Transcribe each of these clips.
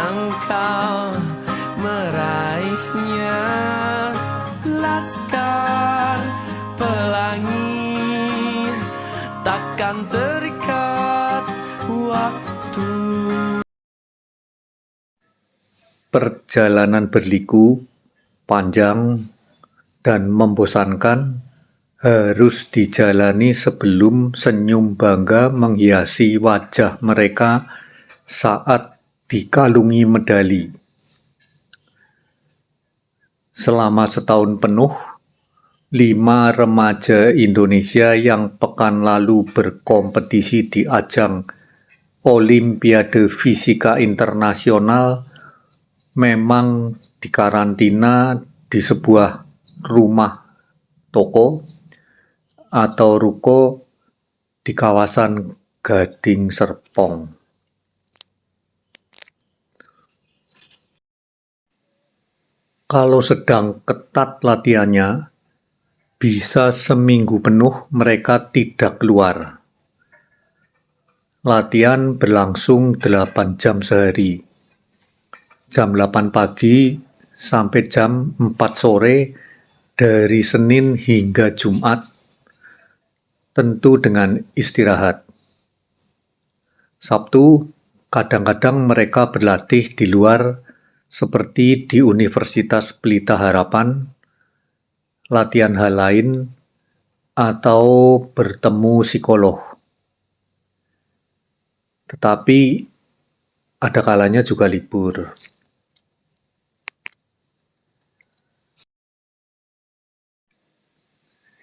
engkau meraihnya. Laskar pelangi takkan terikat waktu. Perjalanan berliku, panjang dan membosankan, harus dijalani sebelum senyum bangga menghiasi wajah mereka saat dikalungi medali. Selama setahun penuh, 5 remaja Indonesia yang pekan lalu berkompetisi di ajang Olimpiade Fisika Internasional memang dikarantina di sebuah rumah toko atau ruko di kawasan Gading Serpong. Kalau sedang ketat latihannya, bisa seminggu penuh mereka tidak keluar. Latihan berlangsung 8 jam sehari. Jam 8 pagi sampai jam 4 sore dari Senin hingga Jumat, tentu dengan istirahat. Sabtu, kadang-kadang mereka berlatih di luar seperti di Universitas Pelita Harapan, latihan hal lain, atau bertemu psikolog. Tetapi ada kalanya juga libur.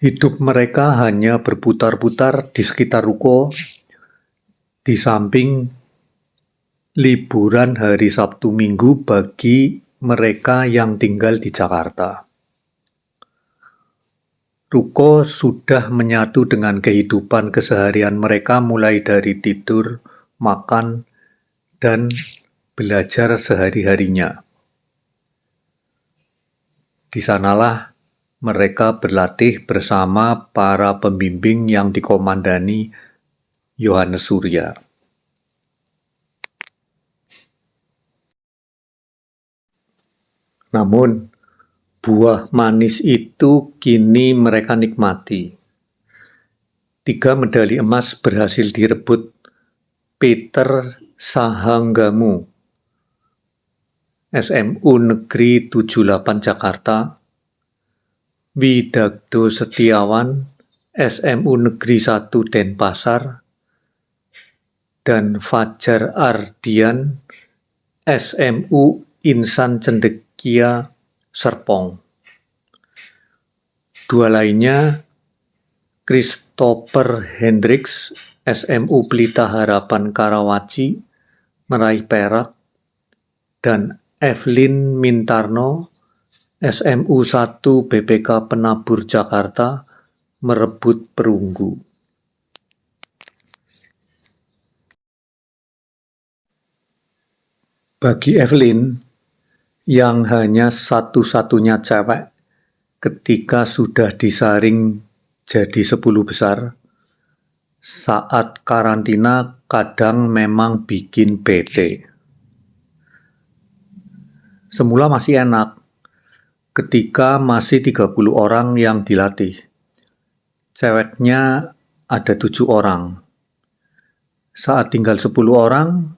Hidup mereka hanya berputar-putar di sekitar ruko, di samping liburan hari Sabtu Minggu bagi mereka yang tinggal di Jakarta. Ruko sudah menyatu dengan kehidupan keseharian mereka mulai dari tidur, makan, dan belajar sehari-harinya. Di sanalah mereka berlatih bersama para pembimbing yang dikomandani Yohanes Surya. Namun, buah manis itu kini mereka nikmati. 3 medali emas berhasil direbut Peter Sahanggamu, SMU Negeri 78 Jakarta, Widagdo Setiawan, SMU Negeri 1 Denpasar, dan Fajar Ardian, SMU Insan Cendekia Serpong. 2 lainnya, Christopher Hendricks, SMU Pelita Harapan Karawaci, meraih perak, dan Evelyn Mintarno, SMU 1 BPK Penabur Jakarta, merebut perunggu. Bagi Evelyn, yang hanya satu-satunya cewek ketika sudah disaring jadi 10 besar, saat karantina kadang memang bikin bete. Semula masih enak, ketika masih 30 orang yang dilatih. Ceweknya ada 7 orang. Saat tinggal 10 orang,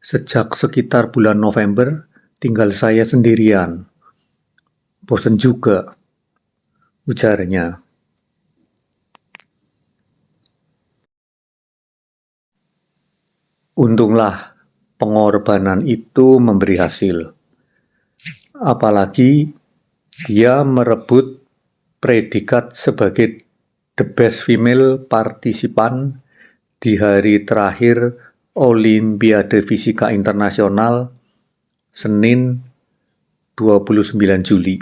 sejak sekitar bulan November, tinggal saya sendirian. Bosen juga, ujarnya. Untunglah pengorbanan itu memberi hasil. Apalagi dia merebut predikat sebagai the best female participant di hari terakhir Olimpiade Fisika Internasional Senin 29 Juli.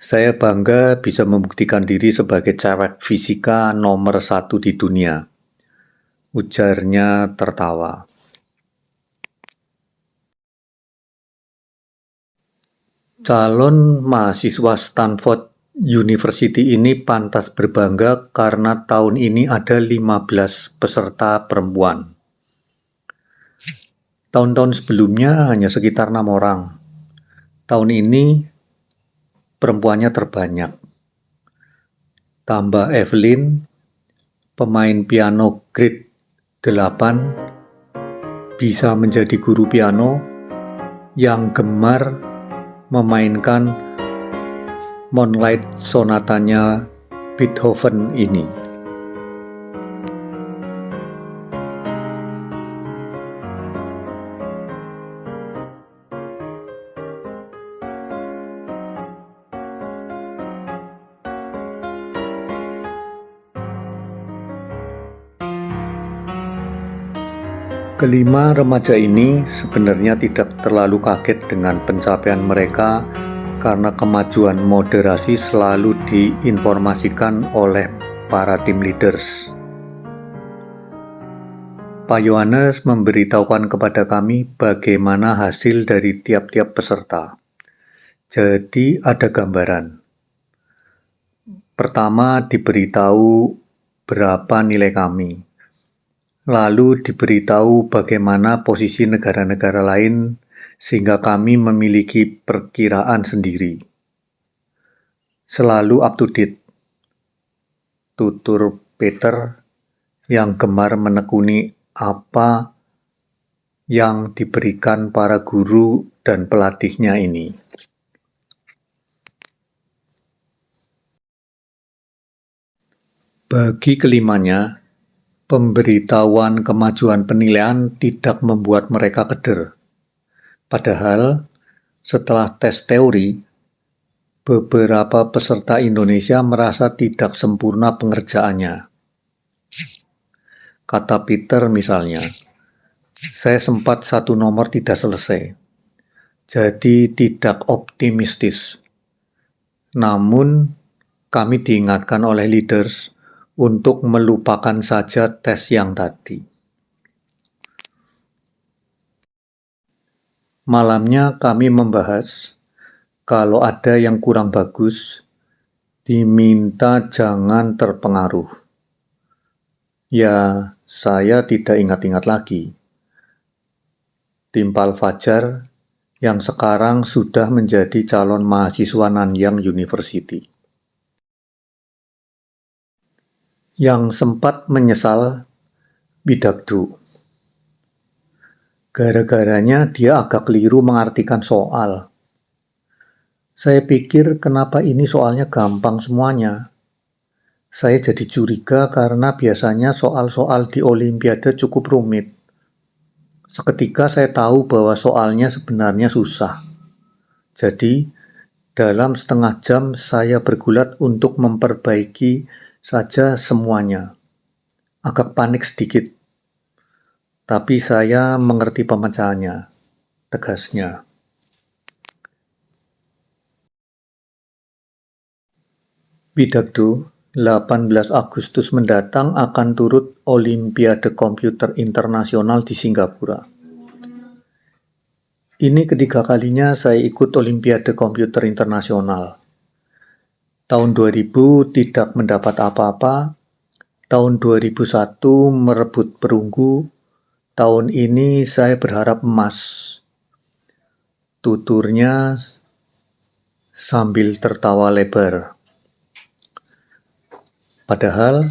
Saya bangga bisa membuktikan diri sebagai cewek fisika nomor 1 di dunia, ujarnya tertawa. Calon mahasiswa Stanford University ini pantas berbangga karena tahun ini ada 15 peserta perempuan. Tahun-tahun sebelumnya hanya sekitar 6 orang. Tahun ini perempuannya terbanyak. Tambah Evelyn, pemain piano grade 8, bisa menjadi guru piano yang gemar memainkan Moonlight sonatanya Beethoven ini. Kelima remaja ini sebenarnya tidak terlalu kaget dengan pencapaian mereka karena kemajuan moderasi selalu diinformasikan oleh para tim leaders. Pak Yohanes memberitahukan kepada kami bagaimana hasil dari tiap-tiap peserta. Jadi ada gambaran. Pertama diberitahu berapa nilai kami. Lalu diberitahu bagaimana posisi negara-negara lain sehingga kami memiliki perkiraan sendiri. Selalu up to date. Tutur Peter yang gemar menekuni apa yang diberikan para guru dan pelatihnya ini. Bagi kelimanya, pemberitahuan kemajuan penilaian tidak membuat mereka keder. Padahal, setelah tes teori, beberapa peserta Indonesia merasa tidak sempurna pengerjaannya. Kata Peter misalnya, saya sempat satu nomor tidak selesai, jadi tidak optimistis. Namun, kami diingatkan oleh leaders untuk melupakan saja tes yang tadi. Malamnya kami membahas, kalau ada yang kurang bagus, diminta jangan terpengaruh. Ya, saya tidak ingat-ingat lagi. Timpal Fajar yang sekarang sudah menjadi calon mahasiswa Nanyang University. Yang sempat menyesal Bidagdu. Gara-garanya dia agak keliru mengartikan soal. Saya pikir kenapa ini soalnya gampang semuanya. Saya jadi curiga karena biasanya soal-soal di Olimpiade cukup rumit. Seketika saya tahu bahwa soalnya sebenarnya susah. Jadi, dalam setengah jam saya bergulat untuk memperbaiki saja semuanya. Agak panik sedikit. Tapi saya mengerti pemecahannya, tegasnya. Bidagdu, 18 Agustus mendatang akan turut Olimpiade Komputer Internasional di Singapura. Ini ketiga kalinya saya ikut Olimpiade Komputer Internasional. Tahun 2000 tidak mendapat apa-apa, tahun 2001 merebut perunggu, tahun ini saya berharap emas. Tuturnya sambil tertawa lebar. Padahal,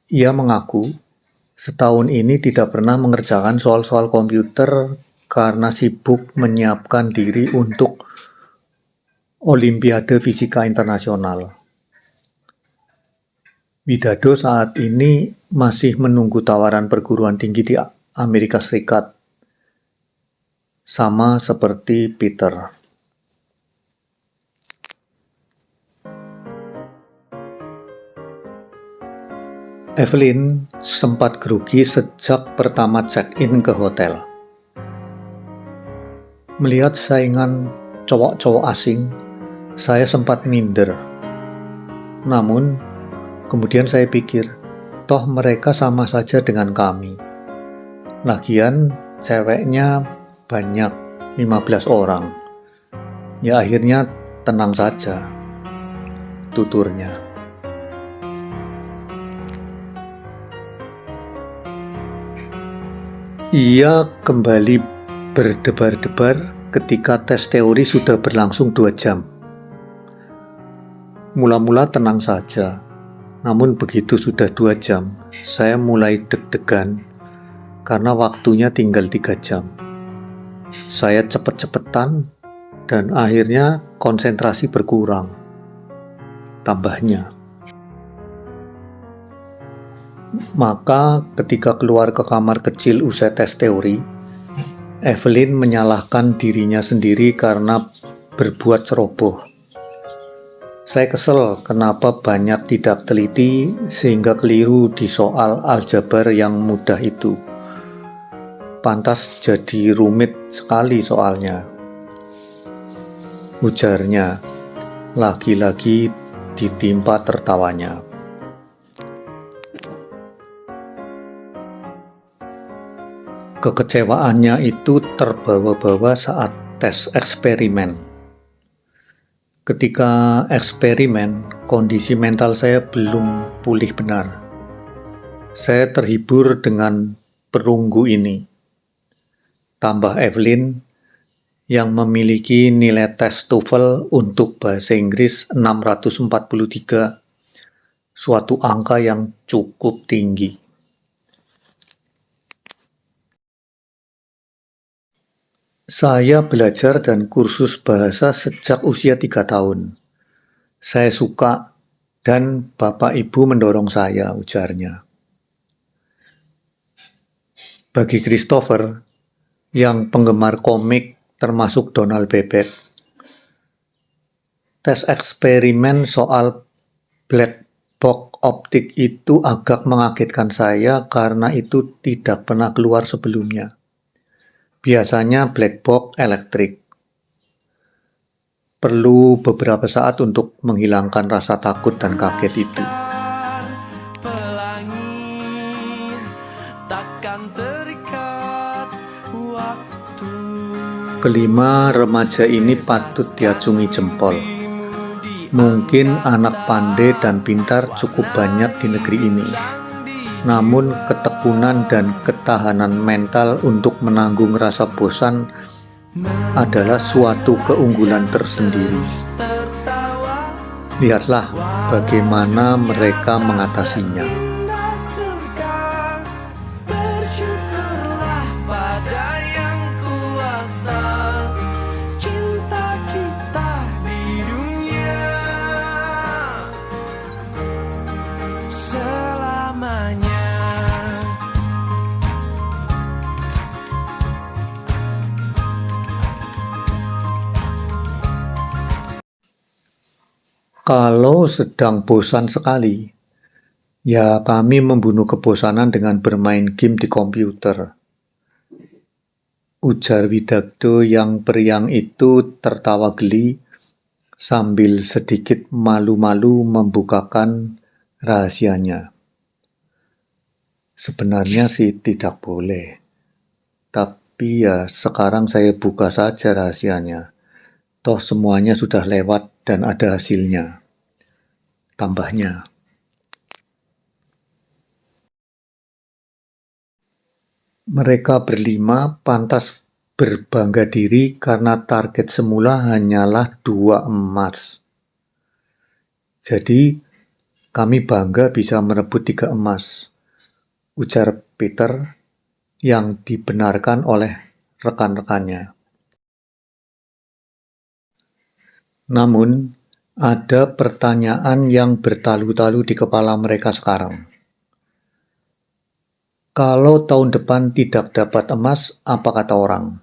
ia mengaku setahun ini tidak pernah mengerjakan soal-soal komputer karena sibuk menyiapkan diri untuk Olimpiade Fisika Internasional. Widado saat ini masih menunggu tawaran perguruan tinggi di Amerika Serikat, sama seperti Peter. Evelyn sempat grogi sejak pertama check-in ke hotel. Melihat saingan cowok-cowok asing, saya sempat minder. Namun, kemudian saya pikir, toh mereka sama saja dengan kami. Lagian, ceweknya banyak, 15 orang. Ya akhirnya tenang saja, tuturnya. Ia kembali berdebar-debar ketika tes teori sudah berlangsung 2 jam. Mula-mula tenang saja, namun begitu sudah 2 jam, saya mulai deg-degan karena waktunya tinggal 3 jam. Saya cepet-cepetan dan akhirnya konsentrasi berkurang. Tambahnya, maka ketika keluar ke kamar kecil usai tes teori, Evelyn menyalahkan dirinya sendiri karena berbuat ceroboh. Saya kesel kenapa banyak tidak teliti sehingga keliru di soal aljabar yang mudah itu. Pantas jadi rumit sekali soalnya, ujarnya, lagi-lagi ditimpa tertawanya. Kekecewaannya itu terbawa-bawa saat tes eksperimen. Ketika eksperimen, kondisi mental saya belum pulih benar. Saya terhibur dengan perunggu ini. Tambah Evelyn yang memiliki nilai tes TOEFL untuk bahasa Inggris 643, suatu angka yang cukup tinggi. Saya belajar dan kursus bahasa sejak usia 3 tahun. Saya suka dan Bapak Ibu mendorong saya, ujarnya. Bagi Christopher, yang penggemar komik termasuk Donald Bebek, tes eksperimen soal black box optik itu agak mengagetkan saya karena itu tidak pernah keluar sebelumnya. Biasanya black box elektrik. Perlu beberapa saat untuk menghilangkan rasa takut dan kaget itu. Pelangi takkan terikat waktu. Kelima remaja ini patut diacungi jempol. Mungkin anak pandai dan pintar cukup banyak di negeri ini. Namun ketekunan dan ketahanan mental untuk menanggung rasa bosan adalah suatu keunggulan tersendiri. Lihatlah bagaimana mereka mengatasinya. Bersyukurlah pada yang kuasa, cinta kita di dunia selamanya. Kalau sedang bosan sekali, ya kami membunuh kebosanan dengan bermain game di komputer. Ujar Widagdo yang periang itu tertawa geli sambil sedikit malu-malu membukakan rahasianya. Sebenarnya sih tidak boleh, tapi ya sekarang saya buka saja rahasianya. Toh semuanya sudah lewat dan ada hasilnya. Tambahnya. Mereka berlima pantas berbangga diri karena target semula hanyalah 2 emas. Jadi, kami bangga bisa merebut 3 emas, ujar Peter yang dibenarkan oleh rekan-rekannya. Namun, ada pertanyaan yang bertalu-talu di kepala mereka sekarang. Kalau tahun depan tidak dapat emas, apa kata orang?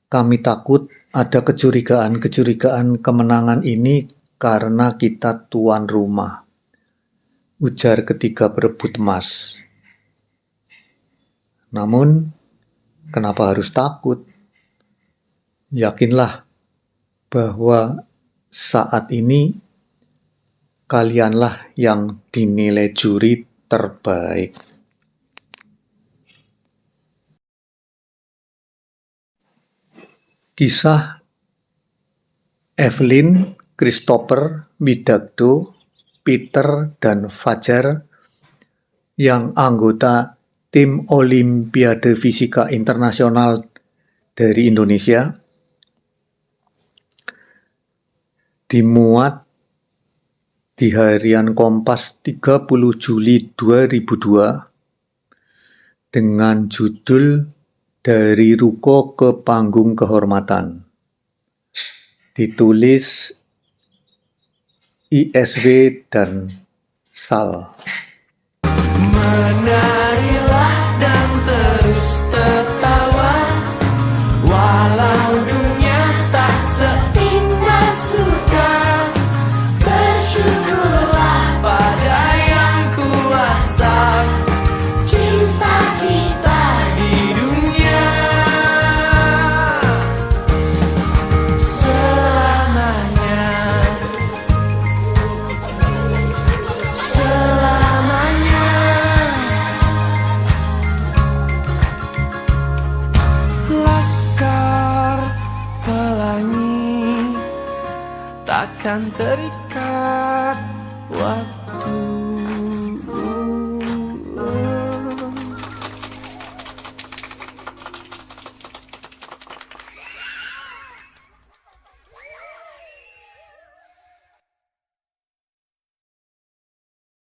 Kami takut ada kecurigaan kemenangan ini karena kita tuan rumah, ujar ketiga perebut emas. Namun, kenapa harus takut? Yakinlah bahwa saat ini kalianlah yang dinilai juri terbaik. Kisah Evelyn, Christopher, Widagdo, Peter, dan Fajar yang anggota tim Olimpiade Fisika Internasional dari Indonesia, dimuat di harian Kompas 30 Juli 2002 dengan judul Dari Ruko ke Panggung Kehormatan. Ditulis ISW dan Sal. Menarilah dan terus tertawa, walau dunia tak seindah suka. Bersyukurlah pada yang kuasa, cinta kita di dunia selamanya. Selamanya. Laskar pelangi takkan terikat.